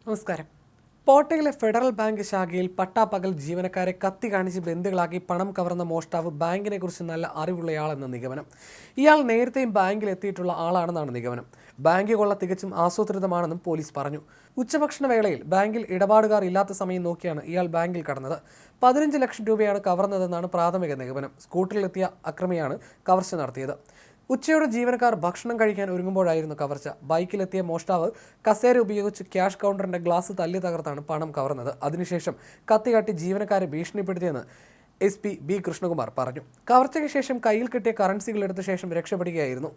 നമസ്കാരം. പോട്ടയിലെ federal bank ശാഖയിൽ പട്ടാപ്പകൽ ജീവനക്കാരെ കത്തി കാണിച്ച് ബന്ദികളാക്കി പണം കവർന്ന മോഷ്ടാവ് ബാങ്കിനെക്കുറിച്ച് നല്ല അറിവുള്ളയാളെന്ന നിഗമനം. ഇയാൾ നേരത്തെയും ബാങ്കിൽ എത്തിയിട്ടുള്ള ആളാണെന്നാണ് നിഗമനം. ബാങ്ക് കൊള്ള തികച്ചും ആസൂത്രിതമാണെന്നും പോലീസ് പറഞ്ഞു. ഉച്ചഭക്ഷണ വേളയിൽ ബാങ്കിൽ ഇടപാടുകാർ ഇല്ലാത്ത സമയം നോക്കിയാണ് ഇയാൾ ബാങ്കിൽ കടന്നത്. 15 ലക്ഷം രൂപയാണ് കവർന്നതെന്നാണ് പ്രാഥമിക നിഗമനം. സ്കൂട്ടറിലെത്തിയ അക്രമിയാണ് കവർച്ച നടത്തിയത്. ഉച്ചയോടെ ജീവനക്കാർ ഭക്ഷണം കഴിക്കാൻ ഒരുങ്ങുമ്പോഴായിരുന്നു കവർച്ച. ബൈക്കിലെത്തിയ മോഷ്ടാവ് കസേര ഉപയോഗിച്ച് ക്യാഷ് കൗണ്ടറിന്റെ ഗ്ലാസ് തല്ലി തകർത്താണ് പണം കവർന്നത്. അതിനുശേഷം കത്തികാട്ടി ജീവനക്കാരെ ഭീഷണിപ്പെടുത്തിയെന്ന് SP B കൃഷ്ണകുമാർ പറഞ്ഞു. കവർച്ചയ്ക്ക് ശേഷം കയ്യിൽ കിട്ടിയ കറൻസികൾ എടുത്ത ശേഷം രക്ഷപ്പെടുകയായിരുന്നു.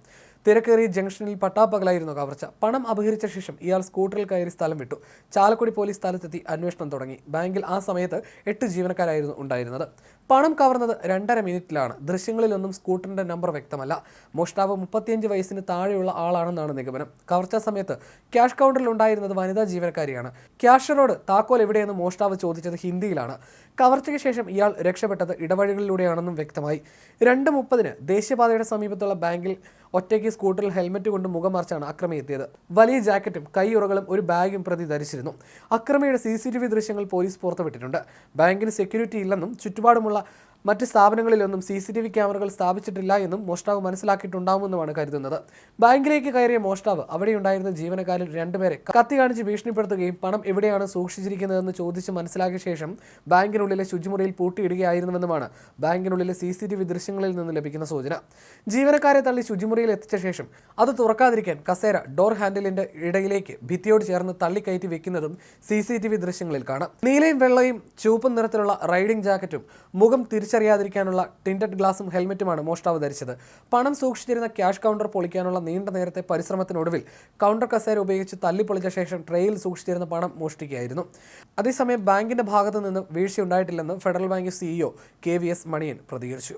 തിരക്കേറിയ ജംഗ്ഷനിൽ പട്ടാപ്പകലായിരുന്നു കവർച്ച. പണം അപഹരിച്ച ശേഷം ഇയാൾ സ്കൂട്ടറിൽ കയറി സ്ഥലം വിട്ടു. ചാലക്കുടി പോലീസ് സ്ഥലത്തെത്തി അന്വേഷണം തുടങ്ങി. ബാങ്കിൽ ആ സമയത്ത് 8 ജീവനക്കാരായിരുന്നു ഉണ്ടായിരുന്നത്. പണം കവർന്നത് 2.5 മിനിറ്റിലാണ്. ദൃശ്യങ്ങളിലൊന്നും സ്കൂട്ടറിന്റെ നമ്പർ വ്യക്തമല്ല. മോഷ്ടാവ് 35 വയസ്സിന് താഴെയുള്ള ആളാണെന്നാണ് നിഗമനം. കവർച്ചാ സമയത്ത് ക്യാഷ് കൗണ്ടറിൽ ഉണ്ടായിരുന്നത് വനിതാ ജീവനക്കാരിയാണ്. ക്യാഷ്യറോട് താക്കോൽ എവിടെയെന്ന് മോഷ്ടാവ് ചോദിച്ചത് ഹിന്ദിയിലാണ്. കവർച്ചയ്ക്ക് ശേഷം ഇയാൾ രക്ഷപ്പെട്ടത് ഇടവഴികളിലൂടെയാണെന്നും വ്യക്തമായി. 2:30 ദേശീയപാതയുടെ സമീപത്തുള്ള ബാങ്കിൽ ഒറ്റയ്ക്ക് സ്കൂട്ടറിൽ ഹെൽമറ്റ് കൊണ്ട് മുഖം മറച്ചാണ് അക്രമി എത്തിയത്. വലിയ ജാക്കറ്റും കൈയുറകളും ഒരു ബാഗും പ്രതി ധരിച്ചിരുന്നു. അക്രമിയുടെ CCTV ദൃശ്യങ്ങൾ പോലീസ് പുറത്തുവിട്ടിട്ടുണ്ട്. ബാങ്കിന് സെക്യൂരിറ്റി ഇല്ലെന്നും ചുറ്റുപാടുമുള്ള മറ്റ് സ്ഥാപനങ്ങളിലൊന്നും CCTV ക്യാമറകൾ സ്ഥാപിച്ചിട്ടില്ല എന്നും മോഷ്ടാവ് മനസ്സിലാക്കിയിട്ടുണ്ടാവുമെന്നുമാണ് കരുതുന്നത്. ബാങ്കിലേക്ക് കയറിയ മോഷ്ടാവ് അവിടെയുണ്ടായിരുന്ന ജീവനക്കാരിൽ 2 പേരെ കത്തി കാണിച്ച് ഭീഷണിപ്പെടുത്തുകയും പണം എവിടെയാണ് സൂക്ഷിച്ചിരിക്കുന്നതെന്ന് ചോദിച്ച് മനസ്സിലാക്കിയ ശേഷം ബാങ്കിനുള്ളിലെ ശുചിമുറിയിൽ പൂട്ടിയിടുകയായിരുന്നുവെന്നുമാണ് ബാങ്കിനുള്ളിലെ CCTV ദൃശ്യങ്ങളിൽ നിന്ന് ലഭിക്കുന്ന സൂചന. ജീവനക്കാരെ തള്ളി ശുചിമുറിയിൽ എത്തിച്ച ശേഷം അത് തുറക്കാതിരിക്കാൻ കസേര ഡോർ ഹാൻഡിലിന്റെ ഇടയിലേക്ക് ഭിത്തിയോട് ചേർന്ന് തള്ളിക്കയറ്റി വെക്കുന്നതും CCTV ദൃശ്യങ്ങളിൽ കാണാം. നീലയും വെള്ളയും ചുവപ്പും നിറത്തിലുള്ള റൈഡിംഗ് ജാക്കറ്റും മുഖം തിരിച്ചറിയാതിരിക്കാനുള്ള ടിൻറ്റഡ് ഗ്ലാസും ഹെൽമറ്റുമാണ് മോഷ്ടാവ് ധരിച്ചത്. പണം സൂക്ഷിച്ചിരുന്ന ക്യാഷ് കൗണ്ടർ പൊളിക്കാനുള്ള നീണ്ട നേരത്തെ പരിശ്രമത്തിനൊടുവിൽ കൗണ്ടർ കസേര ഉപയോഗിച്ച് തല്ലിപ്പൊളിച്ച ശേഷം ട്രേയിൽ സൂക്ഷിച്ചിരുന്ന പണം മോഷ്ടിക്കുകയായിരുന്നു. അതേസമയം ബാങ്കിന്റെ ഭാഗത്തു നിന്ന് വീഴ്ചയുണ്ടായിട്ടില്ലെന്ന് ഫെഡറൽ ബാങ്ക് CEO KVS മണിയൻ പ്രതികരിച്ചു.